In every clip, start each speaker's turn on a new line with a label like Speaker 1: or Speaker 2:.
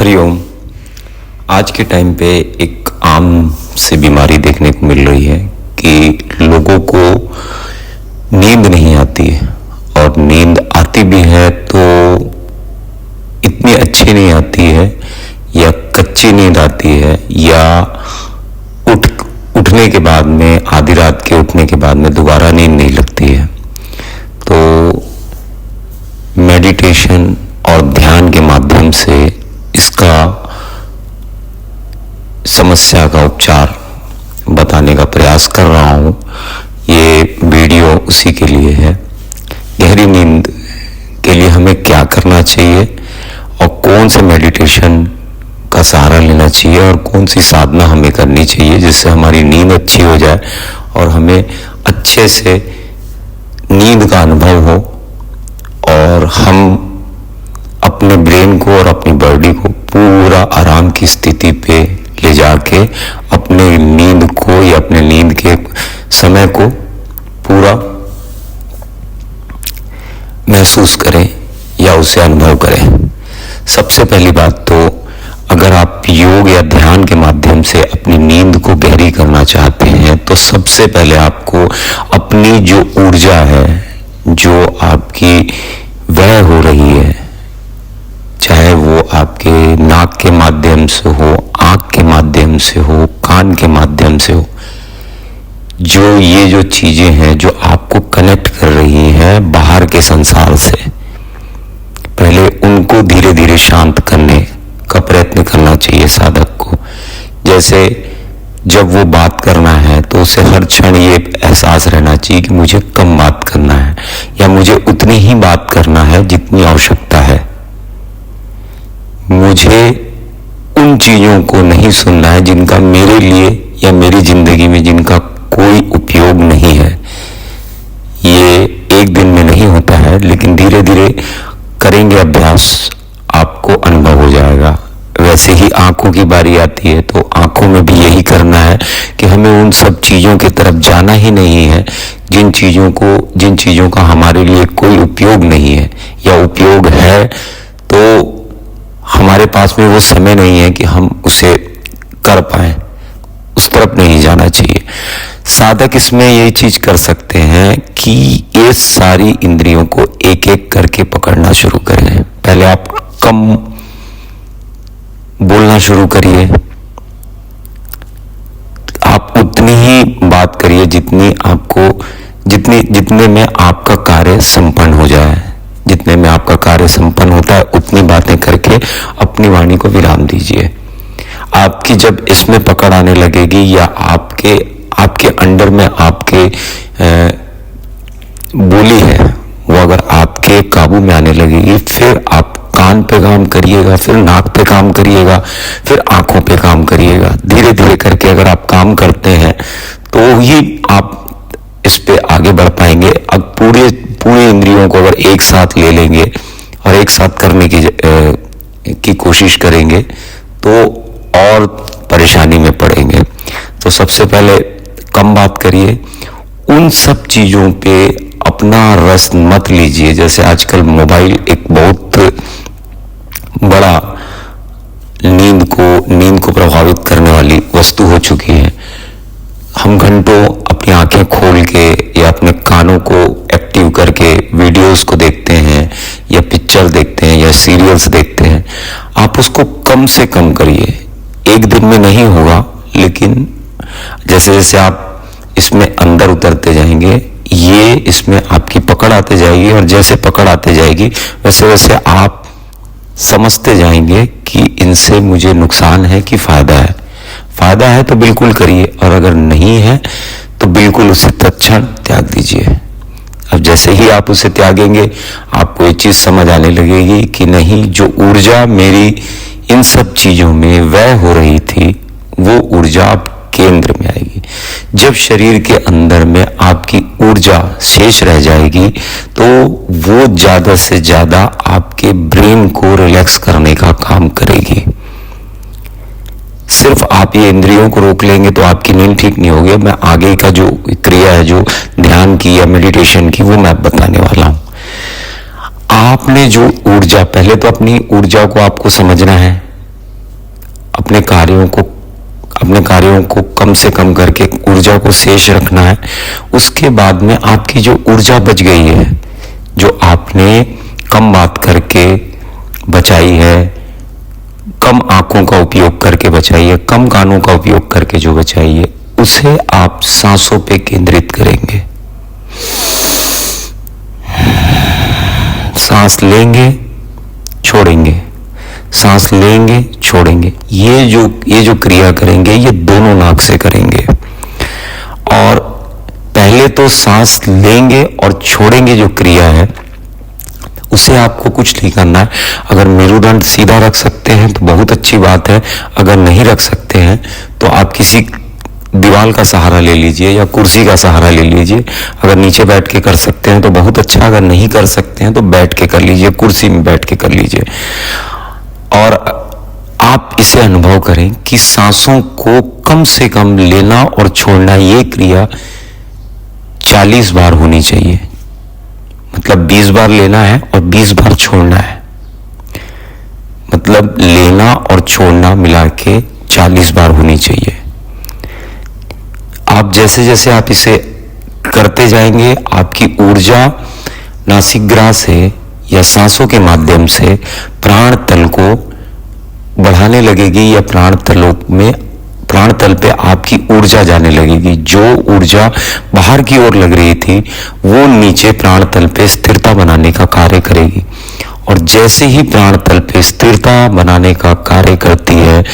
Speaker 1: हरिओम। आज के टाइम पे एक आम सी बीमारी देखने को मिल रही है कि लोगों को नींद नहीं आती है, और नींद आती भी है तो इतनी अच्छी नहीं आती है, या कच्ची नींद आती है, या उठने के बाद में आधी रात के उठने के बाद में दोबारा नींद नहीं लगती है। तो मेडिटेशन और ध्यान के माध्यम से इसका समस्या का उपचार बताने का प्रयास कर रहा हूँ। ये वीडियो उसी के लिए है। गहरी नींद के लिए हमें क्या करना चाहिए और कौन सा मेडिटेशन का सहारा लेना चाहिए और कौन सी साधना हमें करनी चाहिए जिससे हमारी नींद अच्छी हो जाए और हमें अच्छे से नींद का अनुभव हो, और हम अपने ब्रेन को और अपनी बॉडी को पूरा आराम की स्थिति पे ले जाके अपने नींद को या अपने नींद के समय को पूरा महसूस करें या उसे अनुभव करें। सबसे पहली बात तो अगर आप योग या ध्यान के माध्यम से अपनी नींद को गहरी करना चाहते हैं तो सबसे पहले आपको अपनी जो ऊर्जा है, जो आपकी व्यय हो रही है, चाहे वो आपके नाक के माध्यम से हो, आँख के माध्यम से हो, कान के माध्यम से हो, ये जो चीजें हैं जो आपको कनेक्ट कर रही हैं बाहर के संसार से, पहले उनको धीरे धीरे शांत करने का प्रयत्न करना चाहिए साधक को। जैसे जब वो बात करना है तो उसे हर क्षण ये एहसास रहना चाहिए कि मुझे कम बात करना है, या मुझे उतनी ही बात करना है जितनी आवश्यकता है। मुझे उन चीजों को नहीं सुनना है जिनका मेरे लिए या मेरी जिंदगी में जिनका कोई उपयोग नहीं है। ये एक दिन में नहीं होता है, लेकिन धीरे धीरे करेंगे अभ्यास आपको अनुभव हो जाएगा। वैसे ही आंखों की बारी आती है तो आंखों में भी यही करना है कि हमें उन सब चीजों की तरफ जाना ही नहीं है जिन चीजों का हमारे लिए कोई उपयोग नहीं है, या उपयोग है तो हमारे पास में वो समय नहीं है कि हम उसे कर पाए। उस तरफ नहीं जाना चाहिए। साधक इसमें ये चीज कर सकते हैं कि ये सारी इंद्रियों को एक एक करके पकड़ना शुरू करें। पहले आप कम बोलना शुरू करिए। आप उतनी ही बात करिए जितने में आपका कार्य संपन्न हो जाए। जितने में आपका कार्य संपन्न होता है उतनी बातें करके अपनी वाणी को विराम दीजिए। आपकी जब इसमें पकड़ आने लगेगी, या आपके अंडर में आपके बोली है वो अगर आपके काबू में आने लगेगी, फिर आप कान पे काम करिएगा, फिर नाक पे काम करिएगा, फिर आंखों पे काम करिएगा। धीरे धीरे करके अगर आप काम करते हैं तो ही आप इस पे आगे बढ़ पाएंगे। अब पूरे इंद्रियों को अगर एक साथ ले लेंगे और एक साथ करने की कोशिश करेंगे तो और परेशानी में पड़ेंगे। तो सबसे पहले कम बात करिए। उन सब चीजों पे अपना रस मत लीजिए। जैसे आजकल मोबाइल एक बहुत बड़ा नींद को प्रभावित करने वाली वस्तु हो चुकी है। हम घंटों अपनी आंखें खोल के या अपने कानों को एक्टिव करके वीडियोस को देखते हैं, या पिक्चर देखते हैं, या सीरियल्स देखते हैं। आप उसको कम से कम करिए। एक दिन में नहीं होगा, लेकिन जैसे जैसे आप इसमें अंदर उतरते जाएंगे, ये इसमें आपकी पकड़ आते जाएगी, और जैसे पकड़ आते जाएगी वैसे वैसे आप समझते जाएंगे कि इनसे मुझे नुकसान है कि फायदा है। फायदा है तो बिल्कुल करिए, और अगर नहीं है तो बिल्कुल उसे तत्क्षण त्याग दीजिए। अब जैसे ही आप उसे त्यागेंगे आपको ये चीज समझ आने लगेगी कि नहीं, जो ऊर्जा मेरी इन सब चीजों में व्यय हो रही थी वो ऊर्जा अब केंद्र में आएगी। जब शरीर के अंदर में आपकी ऊर्जा शेष रह जाएगी तो वो ज्यादा से ज्यादा आपके ब्रेन को रिलैक्स करने का काम करेगी। सिर्फ आप ये इंद्रियों को रोक लेंगे तो आपकी नींद ठीक नहीं होगी। मैं आगे का जो क्रिया है, जो ध्यान की या मेडिटेशन की, वो मैं बताने वाला हूं। आपने जो ऊर्जा, पहले तो अपनी ऊर्जा को आपको समझना है अपने कार्यों को कम से कम करके ऊर्जा को शेष रखना है। उसके बाद में आपकी जो ऊर्जा बच गई है, जो आपने कम बात करके बचाई है, कम आंखों का उपयोग करके बचाई है, कम कानों का उपयोग करके जो बचाई है, उसे आप सांसों पे केंद्रित करेंगे। सांस लेंगे, छोड़ेंगे, सांस लेंगे, छोड़ेंगे। ये जो क्रिया करेंगे, ये दोनों नाक से करेंगे। और पहले तो सांस लेंगे और छोड़ेंगे जो क्रिया है, उसे आपको कुछ नहीं करना है। अगर मेरुदंड सीधा रख सकते हैं तो बहुत अच्छी बात है, अगर नहीं रख सकते हैं तो आप किसी दीवार का सहारा ले लीजिए या कुर्सी का सहारा ले लीजिए। अगर नीचे बैठ के कर सकते हैं तो बहुत अच्छा, अगर नहीं कर सकते हैं तो बैठ के कर लीजिए, कुर्सी में बैठ के कर लीजिए। और आप इसे अनुभव करें कि सांसों को कम से कम लेना और छोड़ना, ये क्रिया 40 बार होनी चाहिए। मतलब 20 बार लेना है और 20 बार छोड़ना है। मतलब लेना और छोड़ना मिला के 40 बार होनी चाहिए। आप जैसे जैसे आप इसे करते जाएंगे, आपकी ऊर्जा नासिकाग्र से या सांसों के माध्यम से प्राण तल को बढ़ाने लगेगी, या प्राण तल पे आपकी ऊर्जा जाने लगेगी। जो ऊर्जा बाहर की ओर लग रही थी, वो नीचे प्राण तल पे स्थिरता बनाने का कार्य करेगी। और जैसे ही प्राण तल पे स्थिरता बनाने का कार्य करती है,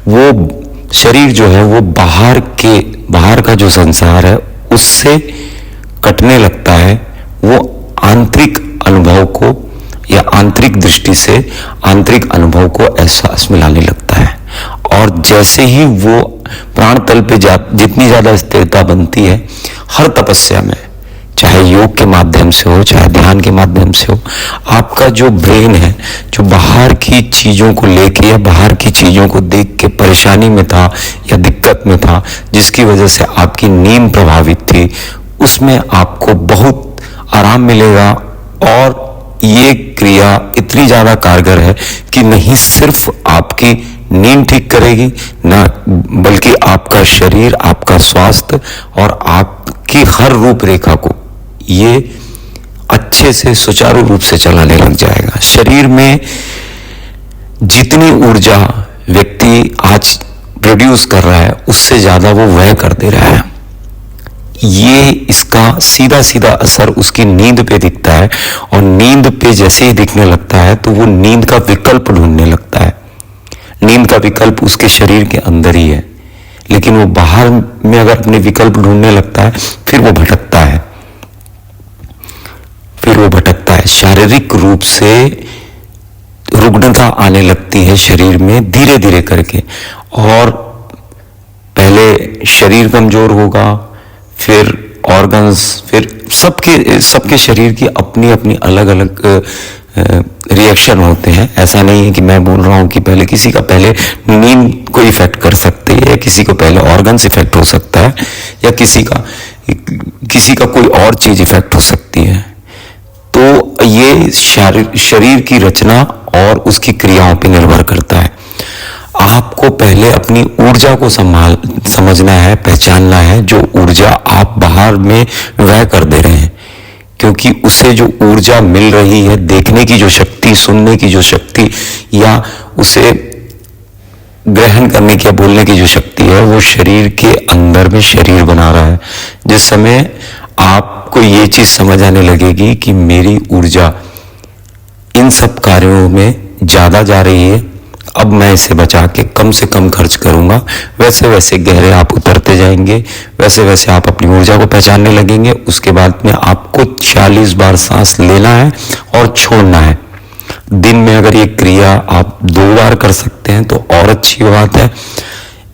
Speaker 1: वो शरीर जो है वो बाहर का जो संसार है उससे कटने लगता है। वो आंतरिक अनुभव को या आंतरिक दृष्टि से आंतरिक अनुभव को एहसास में लाने लगता है। और जैसे ही वो प्राण तल पे जितनी ज्यादा स्थिरता बनती है, हर तपस्या में, चाहे योग के माध्यम से हो, चाहे ध्यान के माध्यम से हो, आपका जो ब्रेन है, जो बाहर की चीजों को लेके या बाहर की चीजों को देख के परेशानी में था या दिक्कत में था, जिसकी वजह से आपकी नींद प्रभावित थी, उसमें आपको बहुत आराम मिलेगा। और ये क्रिया इतनी ज्यादा कारगर है कि नहीं सिर्फ आपकी नींद ठीक करेगी ना, बल्कि आपका शरीर, आपका स्वास्थ्य और आपकी हर रूपरेखा को ये अच्छे से सुचारू रूप से चलाने लग जाएगा। शरीर में जितनी ऊर्जा व्यक्ति आज प्रोड्यूस कर रहा है, उससे ज्यादा वो व्यय कर दे रहा है। ये इसका सीधा सीधा असर उसकी नींद पे दिखता है। और नींद पे जैसे ही दिखने लगता है तो वो नींद का विकल्प ढूंढने लगता है। नींद का विकल्प उसके शरीर के अंदर ही है, लेकिन वो बाहर में अगर अपने विकल्प ढूंढने लगता है, फिर वो भटकता है। शारीरिक रूप से रुग्णता आने लगती है शरीर में धीरे धीरे करके। और पहले शरीर कमजोर होगा, फिर ऑर्गन्स, फिर सबके शरीर की अपनी अपनी अलग अलग रिएक्शन होते हैं। ऐसा नहीं है कि मैं बोल रहा हूं कि पहले किसी का पहले नींद को इफेक्ट कर सकती है, या किसी को पहले ऑर्गन्स इफेक्ट हो सकता है, या किसी का कोई और चीज इफेक्ट हो सकती है। तो ये शरीर की रचना और उसकी क्रियाओं पर निर्भर करता है। आपको पहले अपनी ऊर्जा को समझना है, पहचानना है, जो ऊर्जा आप बाहर में व्यय कर दे रहे हैं। क्योंकि उसे जो ऊर्जा मिल रही है, देखने की जो शक्ति, सुनने की जो शक्ति, या उसे ग्रहण करने की या बोलने की जो शक्ति है, वो शरीर के अंदर में शरीर बना रहा है। जिस समय आपको ये चीज समझ आने लगेगी कि मेरी ऊर्जा इन सब कार्यों में ज्यादा जा रही है, अब मैं इसे बचा के कम से कम खर्च करूंगा, वैसे वैसे गहरे आप उतरते जाएंगे, वैसे वैसे आप अपनी ऊर्जा को पहचानने लगेंगे। उसके बाद में आपको 40 बार सांस लेना है और छोड़ना है। दिन में अगर ये क्रिया आप 2 बार कर सकते हैं तो और अच्छी बात है।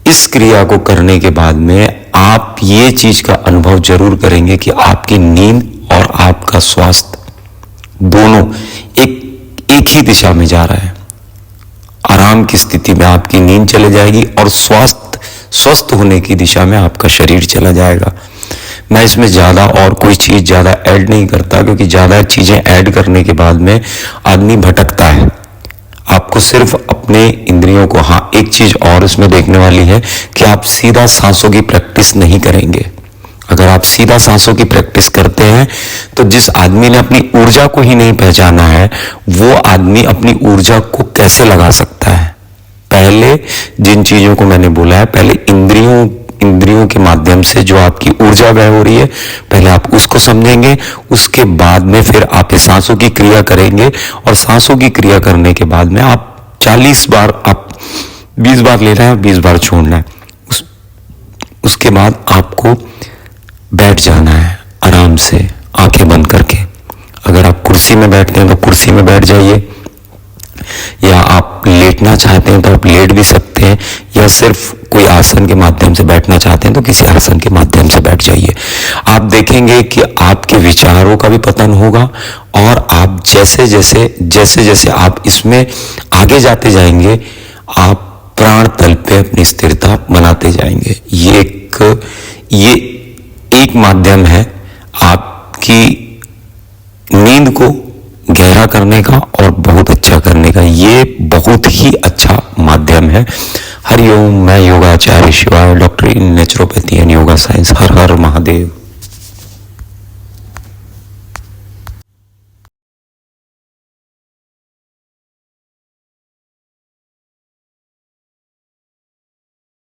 Speaker 1: इस क्रिया को करने के बाद में आप ये चीज का अनुभव जरूर करेंगे कि आपकी नींद और आपका स्वास्थ्य दोनों एक ही दिशा में जा रहा है। आराम की स्थिति में आपकी नींद चले जाएगी और स्वस्थ होने की दिशा में आपका शरीर चला जाएगा। मैं इसमें ज्यादा और कोई चीज ज्यादा ऐड नहीं करता, क्योंकि ज्यादा चीजें ऐड करने के बाद में आदमी भटकता है। आपको सिर्फ अपने इंद्रियों को, हाँ एक चीज और उसमें देखने वाली है कि आप सीधा सांसों की प्रैक्टिस नहीं करेंगे। अगर आप सीधा सांसों की प्रैक्टिस करते हैं तो जिस आदमी ने अपनी ऊर्जा को ही नहीं पहचाना है, वो आदमी अपनी ऊर्जा को कैसे लगा सकता है। पहले जिन चीजों को मैंने बोला है, पहले इंद्रियों के माध्यम से जो आपकी ऊर्जा व्यय हो रही है, पहले आप उसको समझेंगे, उसके बाद में फिर आप सांसों की क्रिया करेंगे। और सांसों की क्रिया करने के बाद में आप 40 बार, आप 20 बार ले रहे हैं, 20 बार छोड़ना है। उसके बाद आपको बैठ जाना है आराम से, आंखें बंद करके। अगर आप कुर्सी में बैठते हैं तो कुर्सी में बैठ जाइए, या आप लेटना चाहते हैं तो आप लेट भी सकते हैं, या सिर्फ कोई आसन के माध्यम से बैठना चाहते हैं तो किसी आसन के माध्यम से बैठ जाइए। आप देखेंगे कि आपके विचारों का भी पतन होगा, और आप जैसे जैसे आप इसमें आगे जाते जाएंगे, आप प्राण तल पे अपनी स्थिरता बनाते जाएंगे। ये एक माध्यम है आपकी नींद को गहरा करने का और बहुत अच्छा करने का। ये बहुत ही अच्छा माध्यम है। हरिओम। मैं योगाचार्य शिवाय, doctor in naturopathy and yoga science. Her her Mahadev.